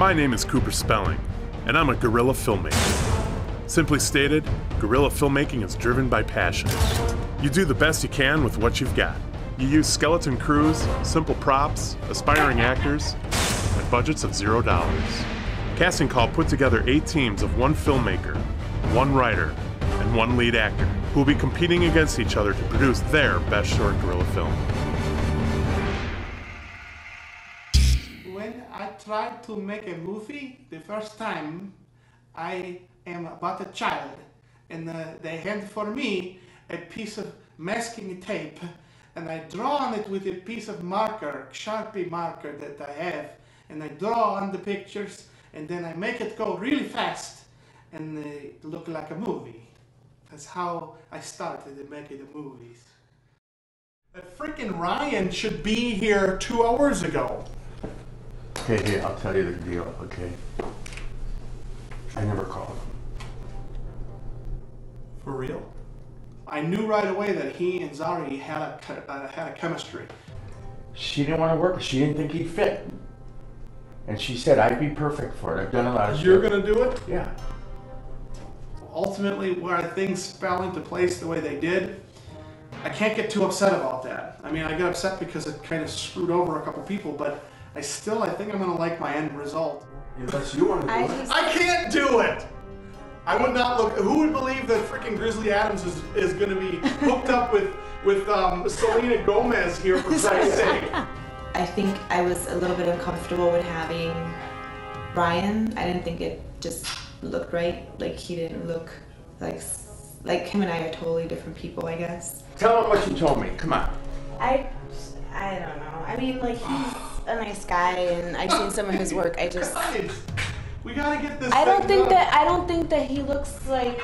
My name is Cooper Spelling, and I'm a guerrilla filmmaker. Simply stated, guerrilla filmmaking is driven by passion. You do the best you can with what you've got. You use skeleton crews, simple props, aspiring actors, and budgets of $0. Casting Call put together 8 teams of 1 filmmaker, 1 writer, and 1 lead actor, who will be competing against each other to produce their best short guerrilla film. When I tried to make a movie, the first time, I am about a child, and they hand for me a piece of masking tape, and I draw on it with a piece of marker, Sharpie marker that I have, and I draw on the pictures, and then I make it go really fast, and it look like a movie. That's how I started making the movies. That freaking Ryan should be here 2 hours ago. Okay, here, I'll tell you the deal, okay? I never called him. For real? I knew right away that he and Zari had a chemistry. She didn't want to work, she didn't think he'd fit. And she said, I'd be perfect for it. I've done a lot of stuff. You're gonna do it? Yeah. Ultimately, where things fell into place the way they did, I can't get too upset about that. I mean, I get upset because it kind of screwed over a couple people, but I think I'm gonna like my end result. Unless you want to do it. I can't do it! I would not look, who would believe that freaking Grizzly Adams is gonna be hooked up with Selena Gomez here, for Christ's sake? I think I was a little bit uncomfortable with having Ryan. I didn't think it just looked right. Like, he didn't look like him and I are totally different people, I guess. Tell him what you told me, come on. I don't know. I mean, like, he's a nice guy, and I've seen some of his work. Guys, we gotta get this. I don't think that he looks like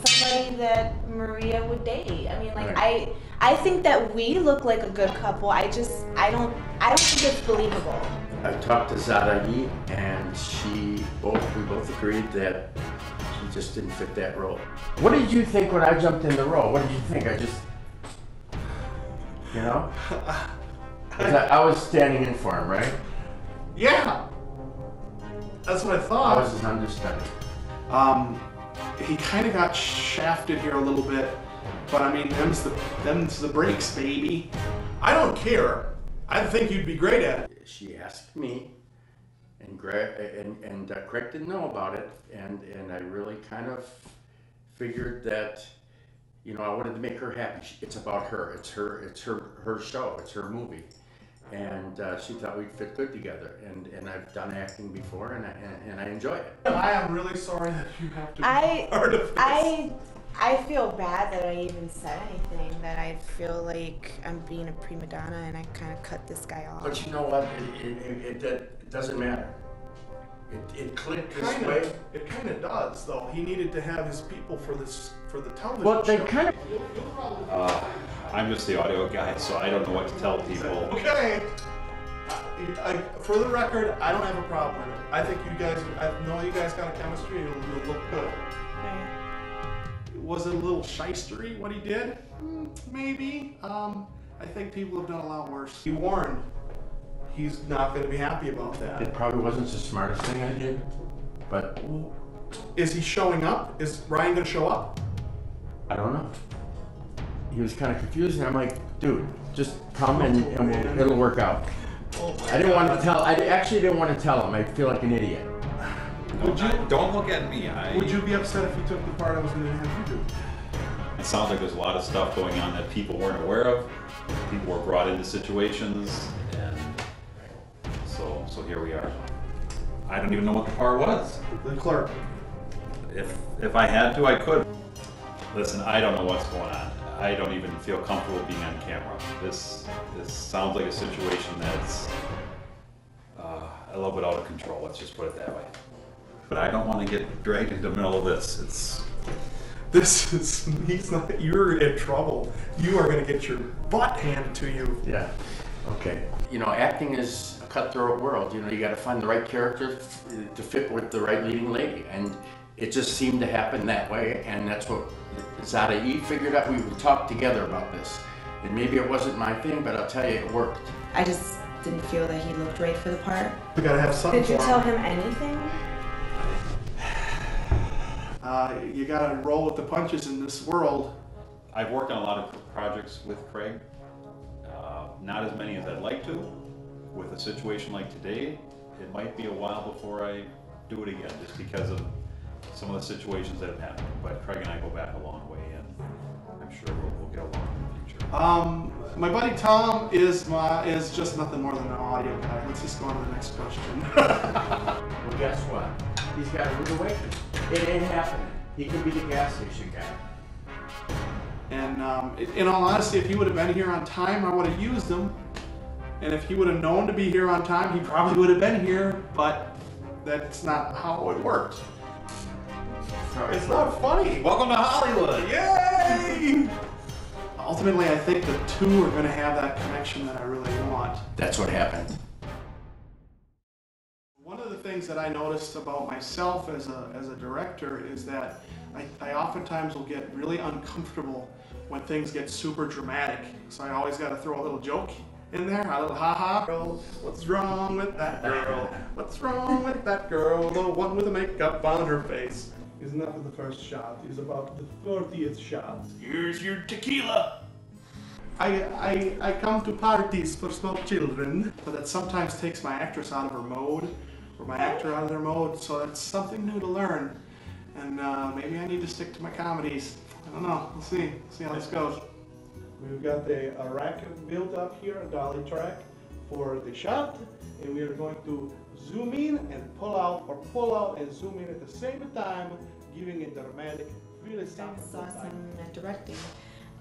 somebody that Maria would date. I mean, like, right. I think that we look like a good couple. I don't think it's believable. I talked to Zara-Yi, and we both agreed that he just didn't fit that role. What did you think when I jumped in the role? What did you think? You know? I was standing in for him, right? Yeah! That's what I thought. I was his understudy. He kind of got shafted here a little bit, but I mean, them's the breaks, baby. I don't care. I think you'd be great at it. She asked me, and Craig didn't know about it, and I really kind of figured that, you know, I wanted to make her happy. It's about her. It's her show. It's her movie. And she thought we'd fit good together, and I've done acting before, and I enjoy it. I am really sorry that you have to be part of this. I feel bad that I even said anything, that I feel like I'm being a prima donna and I kind of cut this guy off. But you know what, it doesn't matter. It clicked this way. It kind of does, though. He needed to have his people for the television well, they show. kind of... I'm just the audio guy, so I don't know what to tell people. Okay. For the record, I don't have a problem with it. I think I know you guys got a chemistry. It'll look good. Okay. Was it a little shystery what he did? Maybe. I think people have done a lot worse. He warned. He's not going to be happy about that. It probably wasn't the smartest thing I did, but... Is he showing up? Is Ryan going to show up? I don't know. He was kind of confused, and I'm like, dude, just come and it'll work out. I didn't want to tell. I actually didn't want to tell him. I feel like an idiot. Don't look at me. Would you be upset if you took the part I was going to have you do? It sounds like there's a lot of stuff going on that people weren't aware of. People were brought into situations, and so here we are. I don't even know what the part was. The clerk. If I had to, I could. Listen, I don't know what's going on. I don't even feel comfortable being on camera. This sounds like a situation that's a little bit out of control, let's just put it that way. But I don't want to get dragged into the middle of this. You're in trouble. You are going to get your butt handed to you. Yeah, okay. You know, acting is a cutthroat world. You know, you got to find the right character to fit with the right leading lady. And it just seemed to happen that way, and that's what Zara-Yi figured out. We would talk together about this. And maybe it wasn't my thing, but I'll tell you, it worked. I just didn't feel that he looked right for the part. We gotta have something. Did you tell him anything? You gotta roll with the punches in this world. I've worked on a lot of projects with Craig, not as many as I'd like to. With a situation like today, it might be a while before I do it again, just because of some of the situations that have happened. But Craig and I go back a long way, and I'm sure we'll get along in the future. My buddy Tom is just nothing more than an audio guy. Let's just go on to the next question. Well, guess what? He's got a rude awakening. It ain't happening. He can be the gas station guy. And in all honesty, if he would have been here on time, I would have used him. And if he would have known to be here on time, he probably would have been here, but that's not how it worked. It's not funny. Welcome to Hollywood! Yay! Ultimately, I think the two are going to have that connection that I really want. That's what happened. One of the things that I noticed about myself as a director is that I oftentimes will get really uncomfortable when things get super dramatic. So I always got to throw a little joke in there, a little ha-ha. Girl, what's wrong with that girl? What's wrong with that girl? The one with the makeup on her face. He's not at the first shot. He's about the 30th shot. Here's your tequila. I come to parties for small children, but that sometimes takes my actress out of her mode, or my actor out of their mode, so that's something new to learn. And maybe I need to stick to my comedies. I don't know. We'll see. See how this goes. We've got a rack built up here, a dolly track for the shot, and we are going to zoom in and pull out, or pull out and zoom in at the same time, giving a dramatic, really That's awesome at directing.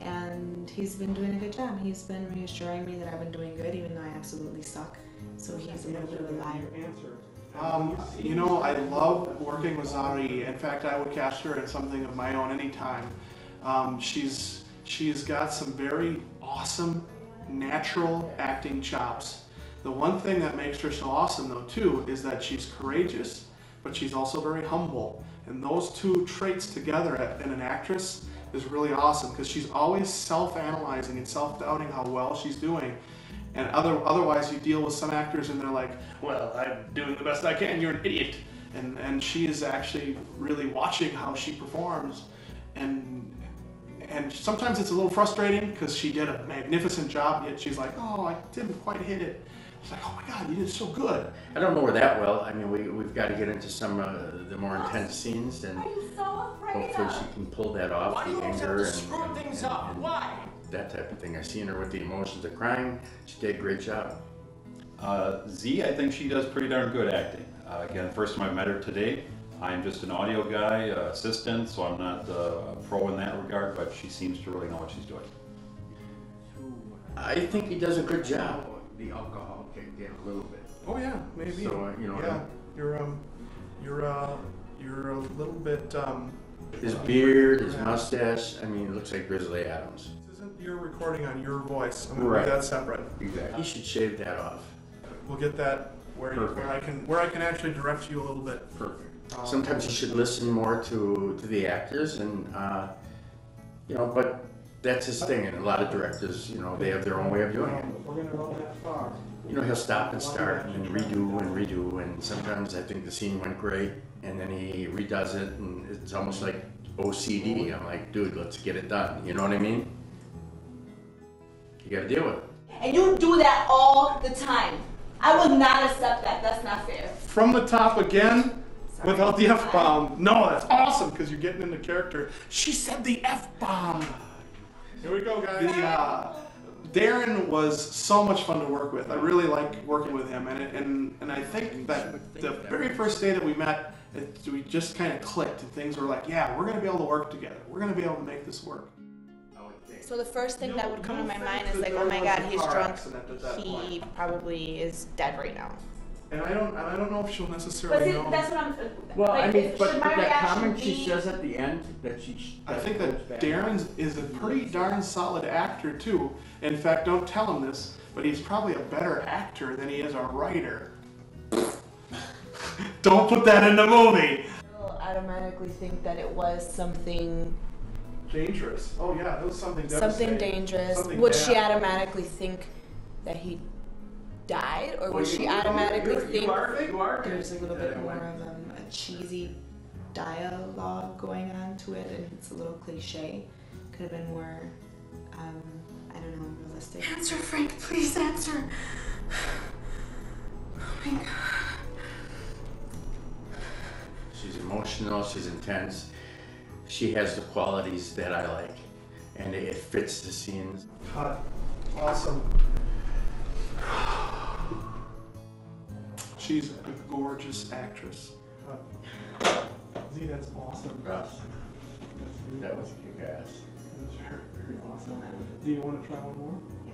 And he's been doing a good job. He's been reassuring me that I've been doing good, even though I absolutely suck. So he's a little bit of a liar. You know, I love working with Zari. In fact, I would cast her in something of my own anytime. She's got some very awesome, natural acting chops. The one thing that makes her so awesome, though, too, is that she's courageous, but she's also very humble. And those two traits together in an actress is really awesome, because she's always self-analyzing and self-doubting how well she's doing. And otherwise you deal with some actors and they're like, well, I'm doing the best I can, you're an idiot. And she is actually really watching how she performs. And sometimes it's a little frustrating because she did a magnificent job, yet she's like, oh, I didn't quite hit it. It's like, oh my God, you did so good. I don't know her that well. I mean, we've got to get into some of the more intense scenes, and hopefully she can pull that off, the anger and that type of thing. I've seen her with the emotions of crying. She did a great job. Z, I think she does pretty darn good acting. Again, first time I met her today. I'm just an audio guy, assistant, so I'm not a pro in that regard, but she seems to really know what she's doing. I think he does a good job. The alcohol kicked in a little bit. Oh yeah, maybe. So, you know, yeah, you're a little bit. His beard, his mustache. I mean, it looks like Grizzly Adams. This isn't your recording on your voice. I'm gonna Right. do that separate. Exactly. He should shave that off. We'll get that where I can actually direct you a little bit. Perfect. Sometimes you should listen more to the actors, and you know, but that's his thing. And a lot of directors, you know, they have their own way of doing it. We're gonna run that far. You know, he'll stop and start and redo, and sometimes I think the scene went great, and then he redoes it, and it's almost like OCD. I'm like, dude, let's get it done. You know what I mean? You got to deal with it. And you do that all the time. I will not accept that. That's not fair. From the top again. Without the F-bomb. No, that's awesome because you're getting into character. She said the F-bomb. Here we go, guys. Darren was so much fun to work with. I really like working with him, and I think that the very first day that we met, we just kind of clicked, and things were like, yeah, we're going to be able to work together. We're going to be able to make this work. So the first thing that would come to my mind is like, oh my God, he's drunk. He probably is dead right now. And I don't know if she'll But necessarily see, know. that's what I'm. Well, like, I mean, but should my that reaction comment she be- says at the end that she. I think that Darren is a pretty darn solid actor too. In fact, don't tell him this, but he's probably a better actor than he is a writer. Don't put that in the movie. I'll automatically think that it was something Dangerous. Oh yeah, it was something dangerous. Something Would bad. she automatically think that he died, or Well, would she automatically think you are There's a little bit more of a cheesy dialogue going on to it, and it's a little cliche. Could have been more, I don't know, realistic. Answer, Frank, please answer. Oh my God. She's emotional, she's intense. She has the qualities that I like, and it fits the scenes. Hot. Awesome. She's a gorgeous actress. Z, that's awesome. Russ, that was kick ass. That's very, very awesome. Do you want to try one more? Yeah.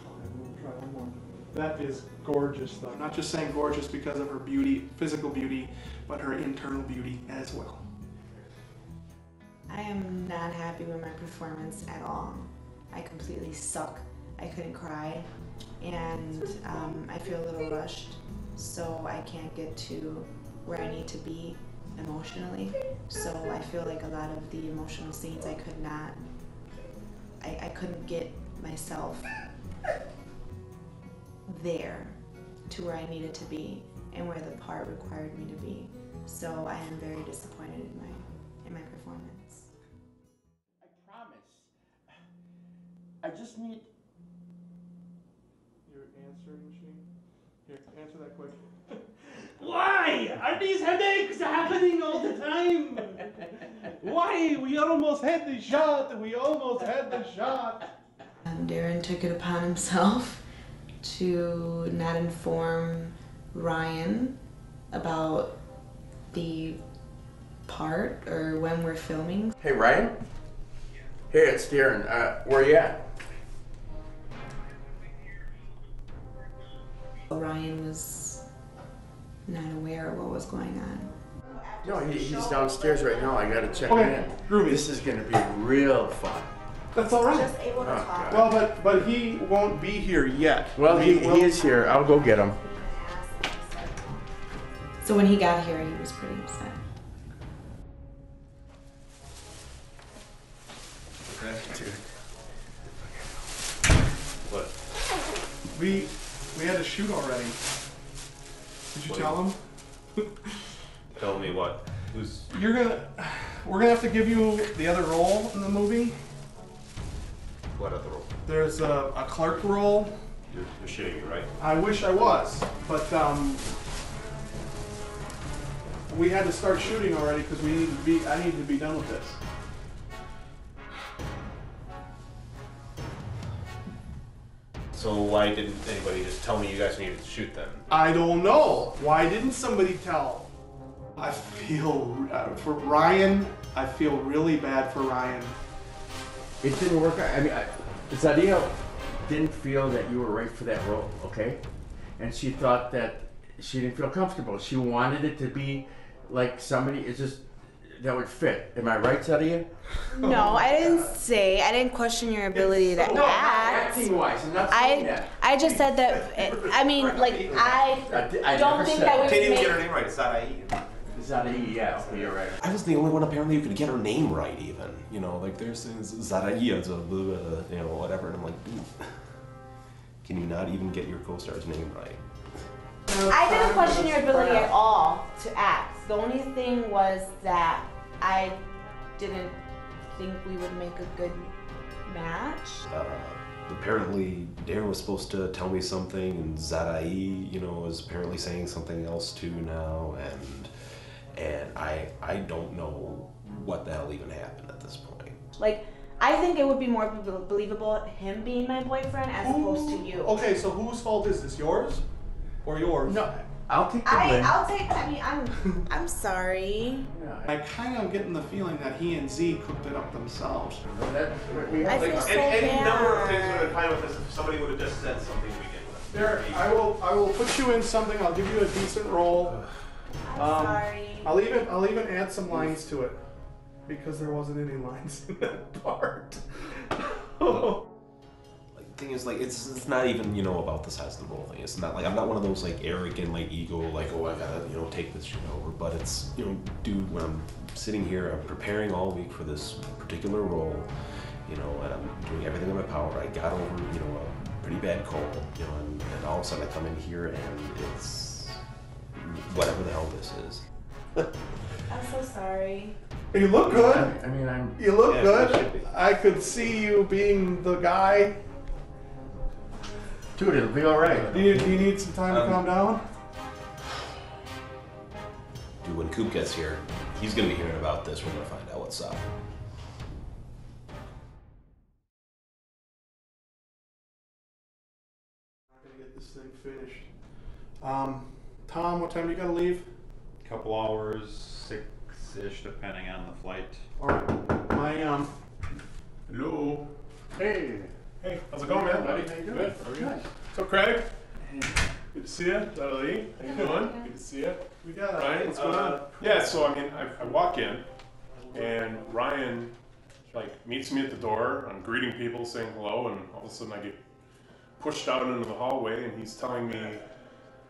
Okay, we'll try one more. That is gorgeous, though. I'm not just saying gorgeous because of her beauty, physical beauty, but her internal beauty as well. I am not happy with my performance at all. I completely suck. I couldn't cry, and I feel a little rushed, so I can't get to where I need to be emotionally. So I feel like a lot of the emotional scenes I could not, I couldn't get myself there to where I needed to be and where the part required me to be. So I am very disappointed in my performance. I promise. I just need. Your answering machine? Here, answer that quick. Why are these headaches happening all the time? Why? We almost had the shot. We almost had the shot. Darren took it upon himself to not inform Ryan about the part or when we're filming. Hey, Ryan? Hey, it's Darren. Where you at? Ryan was not aware of what was going on. No, he's downstairs right now. I gotta check Okay, him in. groovy. This is gonna be real fun. That's all right. Just able to Oh, talk. God. Well, but he won't be here yet. Well, he will- is here. I'll go get him. So when he got here, he was pretty upset. What? We had a shoot already. Did you What? tell him? Tell me what? Who's? We're gonna have to give you the other role in the movie. What other role? There's a clerk role. You're shitting me, right? I wish I was, but we had to start shooting already because I needed to be done with this. So why didn't anybody just tell me you guys needed to shoot then? I don't know. Why didn't somebody tell? I feel for Ryan. I feel really bad for Ryan. It didn't work out. I mean, Zadia didn't feel that you were right for that role, okay? And she thought that she didn't feel comfortable. She wanted it to be like somebody, it's just, that would fit. Am I right, Zadia? No, I didn't question your ability to No, act. acting-wise, I'm not saying that. I just said that, I mean, like, I I don't never think said that we Can't even would get her make, name right. It's not IE. Zadia, yeah, okay, you're right. I was the only one apparently who could get her name right, even. You know, like there's Zaraya, you know, whatever. And I'm like, dude, can you not even get your co-star's name right? I didn't question your ability at all to act. The only thing was that I didn't think we would make a good match. Apparently, Darren was supposed to tell me something, and Zarai, you know, is apparently saying something else too now, and I don't know what the hell even happened at this point. Like, I think it would be more believable him being my boyfriend as opposed to you. Okay, so whose fault is this? Yours or yours? No, I'll take the blame. I mean, I'm sorry. I kind of getting the feeling that he and Z cooked it up themselves. I feel so Any number of bad. things would have been fine with this if somebody would have just said something to begin with. Derek, I will put you in something. I'll give you a decent role. I'm sorry. I'll even add some lines to it because there wasn't any lines in that part. Like, thing is, like, it's not even, you know, about the size of the role thing. It's not like I'm not one of those like arrogant, like ego, like, oh, I gotta, you know, take this shit over. But it's, you know, dude, when I'm sitting here, I'm preparing all week for this particular role, you know, and I'm doing everything in my power. I got over, you know, pretty bad cold, you know, and all of a sudden I come in here and it's whatever the hell this is. I'm so sorry. You look good. I mean, You look good. I could see you being the guy. Dude, it'll be all right. Do you need some time to calm down? Dude, when Coop gets here, he's gonna be hearing about this. We're gonna find out what's up. I'm gonna get this thing finished. Tom, what time do you gotta leave? Couple hours, 6-ish, depending on the flight. All right. My Hello. Hey. Hey, how's it going, man? Buddy, how you doing? Good. How are you? So, Craig. Good to see you. Natalie, how you doing? Good to see you. we got Ryan, what's going on? Yeah, so I mean, I walk in, and Ryan like meets me at the door. I'm greeting people, saying hello, and all of a sudden I get pushed out into the hallway, and he's telling me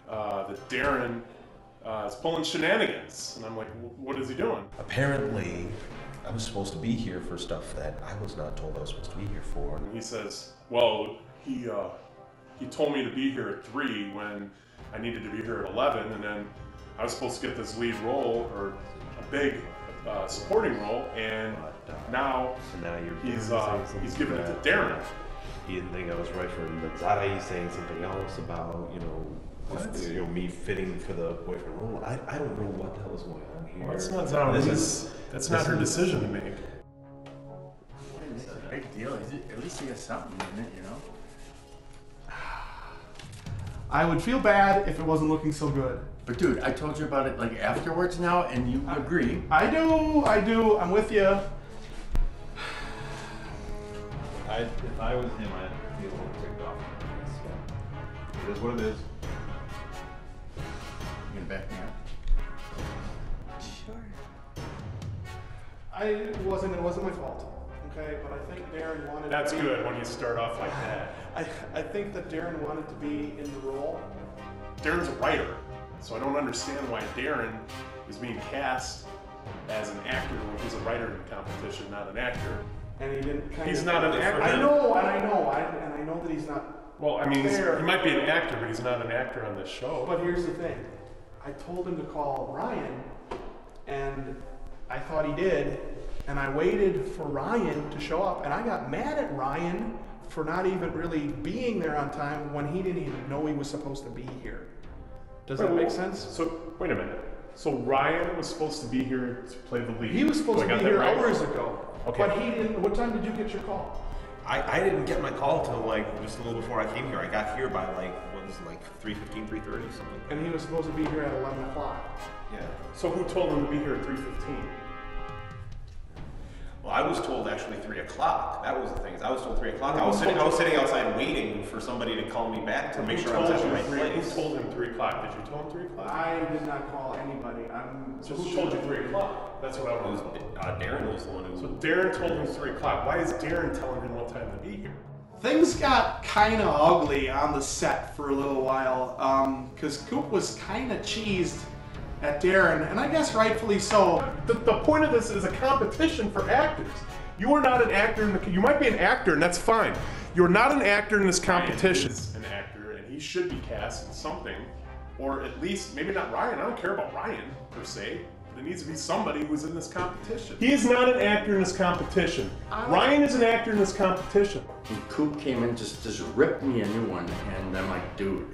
that Darren is pulling shenanigans, and I'm like, what is he doing? Apparently, I was supposed to be here for stuff that I was not told I was supposed to be here for. And he says, well, he told me to be here at 3 when I needed to be here at 11, and then I was supposed to get this lead role, or a big supporting role, and now he's giving it to Darren. He didn't think I was right for him, but Zada'i saying something else about, me fitting for the boyfriend role. I don't know what the hell is going on here. Well, that's not Zada'i's. That's not her decision to make. It's a big deal. At least he has something in it, you know? I would feel bad if it wasn't looking so good. But dude, I told you about it like afterwards now, and you agree. I do. I'm with you. If I was him, I'd be a little ticked off. It is what it is. You gonna back me up? It wasn't my fault. Okay, but I think Darren wanted. That's to be, good when you start off like that. I think that Darren wanted to be in the role. Darren's a writer, so I don't understand why Darren is being cast as an actor when he's a writer in the competition, not an actor. And he didn't. He's not an actor. I know, and I know that he's not. Well, I mean, fair. he might be an actor, but he's not an actor on this show. But here's the thing. I told him to call Ryan, and I thought he did, and I waited for Ryan to show up, and I got mad at Ryan for not even really being there on time when he didn't even know he was supposed to be here. Does that make sense? So, wait a minute. So Ryan was supposed to be here to play the lead. He was supposed to be here hours ago. Okay. But he didn't. What time did you get your call? I didn't get my call till just a little before I came here. I got here by 3:15, 3:30, something. And he was supposed to be here at 11 o'clock. Yeah. So who told him to be here at 3:15? Well, I was told actually 3 o'clock. That was the thing. I was told 3 o'clock. I was sitting outside waiting for somebody to call me back to make sure I was at the right place. Who told him 3 o'clock? Did you tell him 3 o'clock? I did not call anybody. So who told you 3 o'clock? That's what I want to know. Darren was the one who. So Darren told him 3 o'clock. Why is Darren telling him what time to be here? Things got kind of ugly on the set for a little while, because Coop was kind of cheesed at Darren, and I guess rightfully so. The point of this is a competition for actors. You are not an actor. You might be an actor, and that's fine. You're not an actor in this competition. Ryan is an actor, and he should be cast in something, or at least maybe not Ryan. I don't care about Ryan per se. But it needs to be somebody who's in this competition. He is not an actor in this competition. Ryan is an actor in this competition. And Coop came in, just ripped me a new one, and I'm like, dude,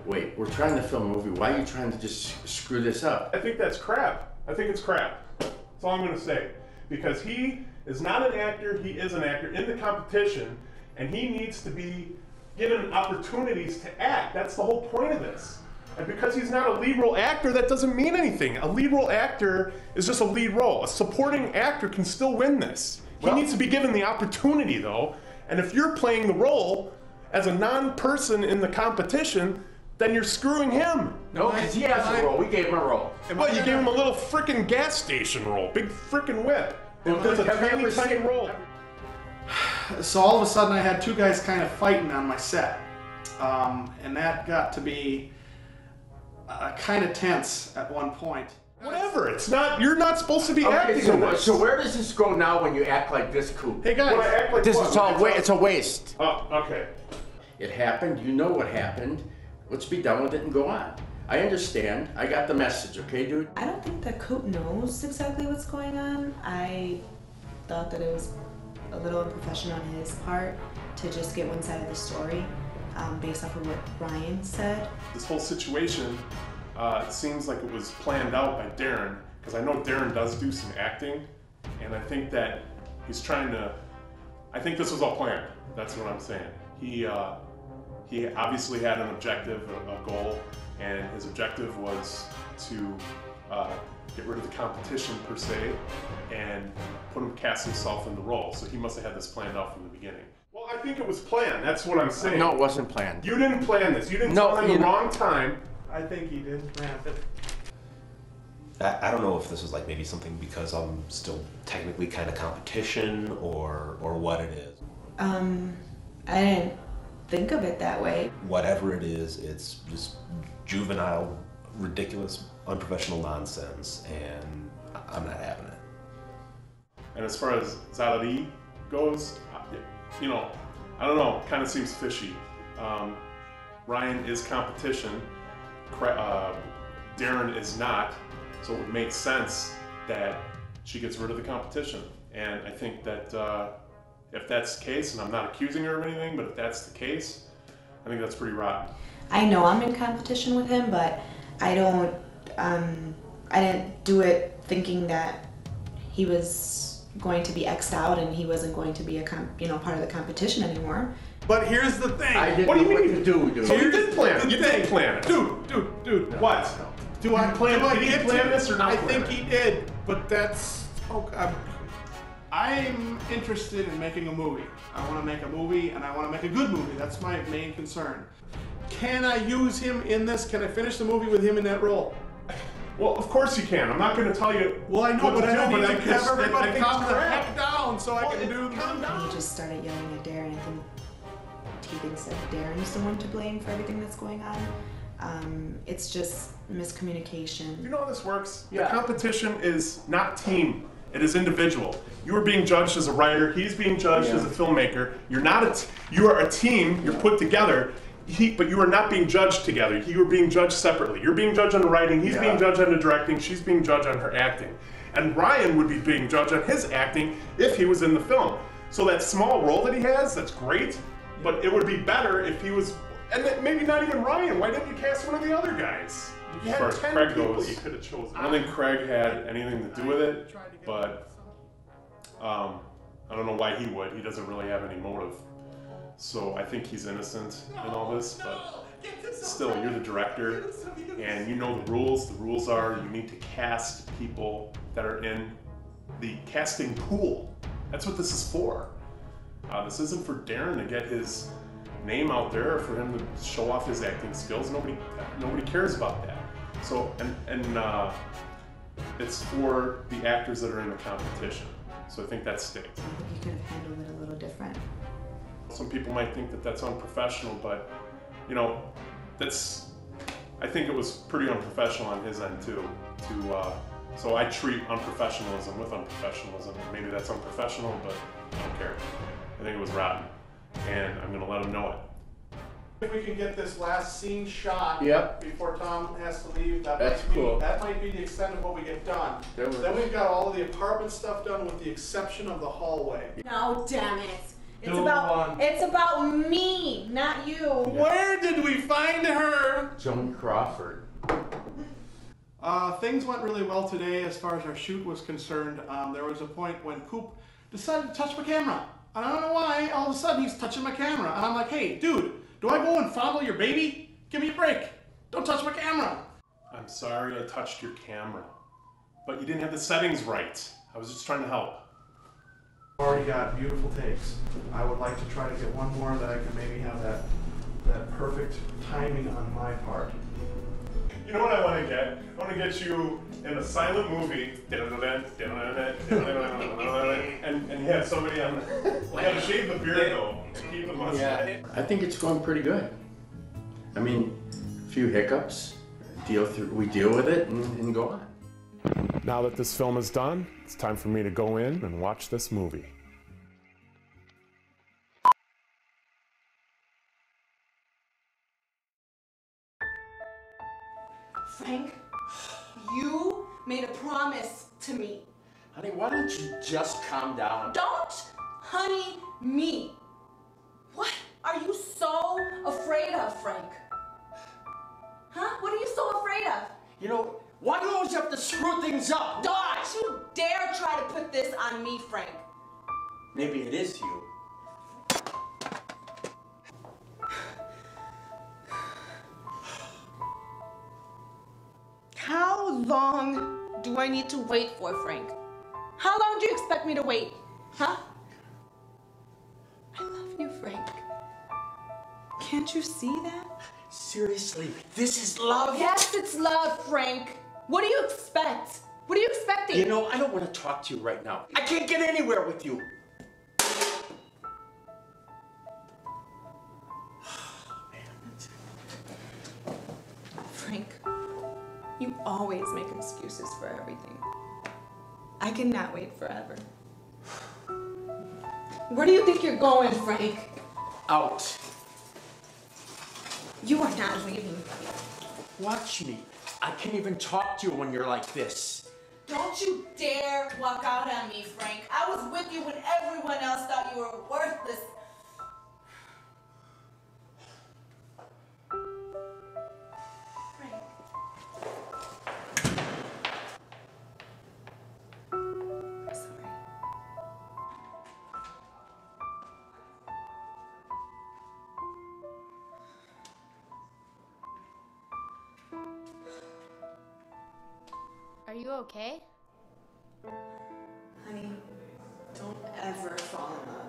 wait, we're trying to film a movie. Why are you trying to just screw this up? I think that's crap. I think it's crap. That's all I'm going to say. Because he is not an actor, he is an actor in the competition, and he needs to be given opportunities to act. That's the whole point of this. And because he's not a lead role actor, that doesn't mean anything. A lead role actor is just a lead role. A supporting actor can still win this. He needs to be given the opportunity, though. And if you're playing the role as a non-person in the competition, then you're screwing him. No, because he has a role. We gave him a role. Well, you gave him a little frickin' gas station role. Big frickin' whip. It's a tiny, tiny role. So all of a sudden I had two guys kind of fighting on my set. And that got to be kind of tense at one point. Whatever, it's not, you're not supposed to be acting in this. So where does this go now when you act like this, Coop? Hey guys, this is all it's a waste. Oh, okay. It happened, you know what happened. Let's be done with it and go on. I understand, I got the message, okay, dude? I don't think that Coop knows exactly what's going on. I thought that it was a little unprofessional on his part to just get one side of the story based off of what Ryan said. This whole situation, it seems like it was planned out by Darren, because I know Darren does do some acting, and I think that he's trying to, I think this was all planned. That's what I'm saying. He obviously had an objective, a goal, and his objective was to get rid of the competition per se and cast himself in the role. So he must have had this planned out from the beginning. Well, I think it was planned. That's what I'm saying. No, it wasn't planned. You didn't plan this. You didn't tell him the wrong time. I think he did plan it. I don't know if this was like maybe something because I'm still technically kind of competition or what it is. I didn't think of it that way. Whatever it is, it's just juvenile, ridiculous, unprofessional nonsense, and I'm not having it. And as far as Zalari goes, you know, I don't know, kind of seems fishy. Ryan is competition, Darren is not, so it would make sense that she gets rid of the competition. And I think that if that's the case, and I'm not accusing her of anything, but if that's the case, I think that's pretty rotten. I know I'm in competition with him, but I don't, I didn't do it thinking that he was going to be X'd out and he wasn't going to be a part of the competition anymore. But here's the thing. I didn't What do you know what mean? to do, dude. So you did plan it. You did plan it. Dude. What? Do I plan? Did he get plan to- this or not I plan think it? he did, but that's. I'm interested in making a movie. I want to make a movie, and I want to make a good movie. That's my main concern. Can I use him in this? Can I finish the movie with him in that role? Well, of course you can. I'm not going to tell you. Well, I know, what but to do, I need to think have everybody I think calm the crap. heck down so I can do the He just started yelling at Darren. I think he thinks that Darren's the one to blame for everything that's going on. It's just miscommunication. You know how this works? Yeah. The competition is not team. It is individual. You are being judged as a writer. He's being judged as a filmmaker. You're not you are a team. You're put together. But you are not being judged together. You are being judged separately. You're being judged on the writing. He's being judged on the directing. She's being judged on her acting. And Ryan would be being judged on his acting if he was in the film. So that small role that he has, that's great. But it would be better if he was, and maybe not even Ryan. Why didn't you cast one of the other guys? You As far had as 10 Craig people goes, you could have chosen. I don't think Craig had anything to do with it, but I don't know why he would. He doesn't really have any motive. So I think he's innocent in all this, but still, you're the director, and you know the rules. The rules are you need to cast people that are in the casting pool. That's what this is for. This isn't for Darren to get his name out there or for him to show off his acting skills. Nobody cares about that. So, and it's for the actors that are in the competition. So I think that stinks. I think he could have handled it a little different. Some people might think that that's unprofessional, but you know, I think it was pretty unprofessional on his end too. So I treat unprofessionalism with unprofessionalism. Maybe that's unprofessional, but I don't care. I think it was rotten, and I'm gonna let him know it. If we can get this last scene shot before Tom has to leave, That's cool. That might be the extent of what we get done. Then we've got all of the apartment stuff done with the exception of the hallway. No, damn it. It's Do about one. it's about me, not you. Where did we find her? Joan Crawford. Things went really well today as far as our shoot was concerned. There was a point when Coop decided to touch my camera. And I don't know why, all of a sudden he's touching my camera. And I'm like, hey, dude, do I go and fondle your baby? Give me a break. Don't touch my camera. I'm sorry I touched your camera, but you didn't have the settings right. I was just trying to help. Already got beautiful takes. I would like to try to get one more that I can maybe have that perfect timing on my part. You know what I want to get? I want to get you in a silent movie, and have somebody on. You gotta shave the beard though to keep the mustache. I think it's going pretty good. I mean, a few hiccups, we deal with it and go on. Now that this film is done, it's time for me to go in and watch this movie. to me. Honey, why don't you just calm down? Don't honey me. What are you so afraid of, Frank? Huh? What are you so afraid of? You know, why do you always have to screw things up? Why? Don't you dare try to put this on me, Frank. Maybe it is you. How long do I need to wait for, Frank? How long do you expect me to wait? Huh? I love you, Frank. Can't you see that? Seriously, this is love? Yes, it's love, Frank. What do you expect? What are you expecting? You know, I don't want to talk to you right now. I can't get anywhere with you. Frank, you always make excuses for everything. I cannot wait forever. Where do you think you're going, Frank? Out. You are not leaving. Watch me. I can't even talk to you when you're like this. Don't you dare walk out on me, Frank. I was with you when everyone else thought you were worthless. Frank. I'm sorry. Are you okay? Honey, don't ever fall in love.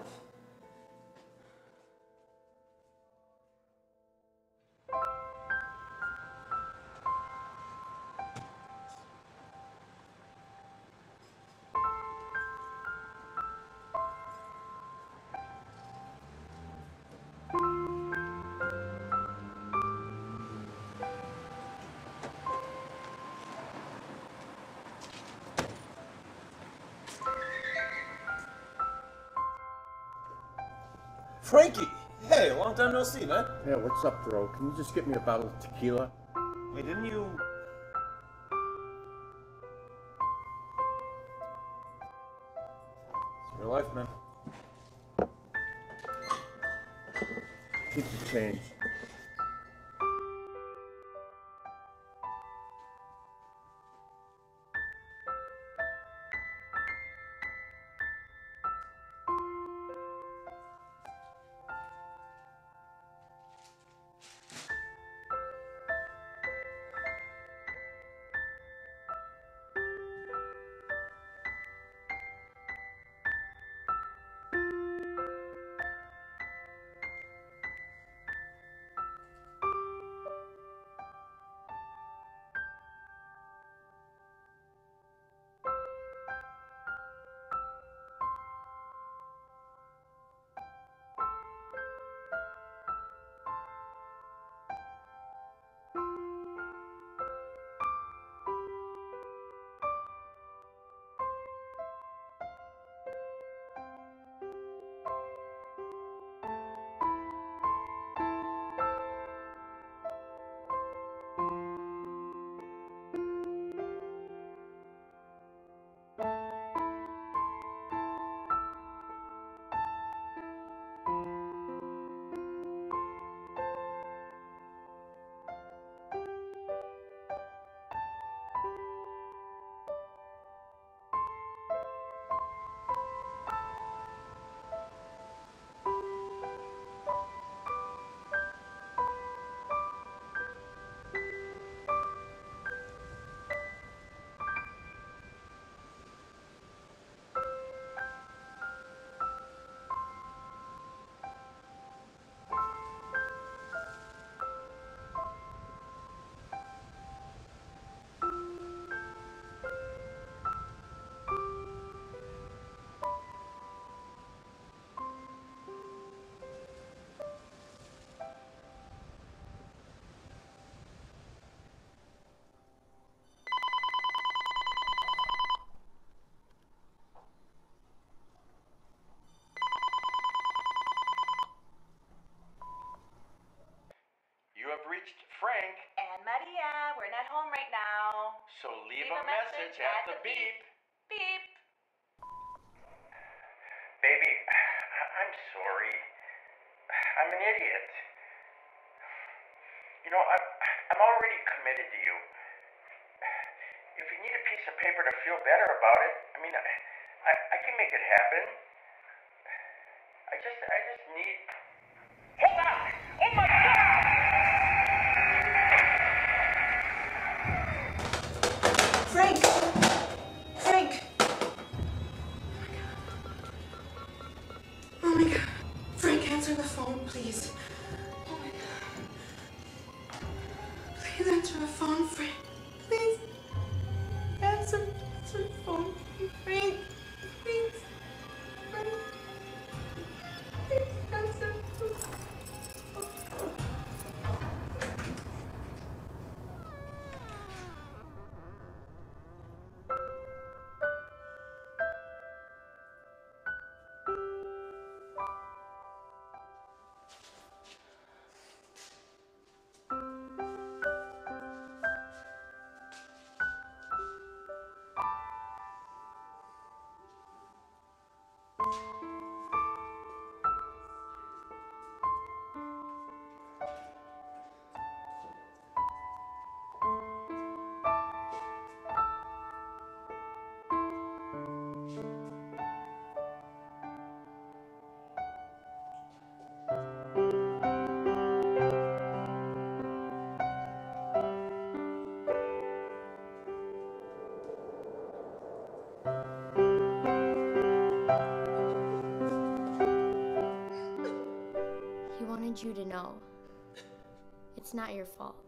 Frankie! Hey, long time no see, man. Yeah, what's up, bro? Can you just get me a bottle of tequila? Wait, didn't you... It's your life, man. Keep the change. You have reached Frank. And Maria, we're not home right now. So leave a message at the beep. idiot. You know, I'm already committed to you. If you need a piece of paper to feel better about it, I mean, I can make it happen. I just need... Hold on! Oh my God! Frank! Frank! Oh my god. Frank, answer the phone, please. Oh my god. Please answer the phone, Frank. Please. Answer the phone. Frank. Please. Frank. Please answer. He wanted you to know it's not your fault.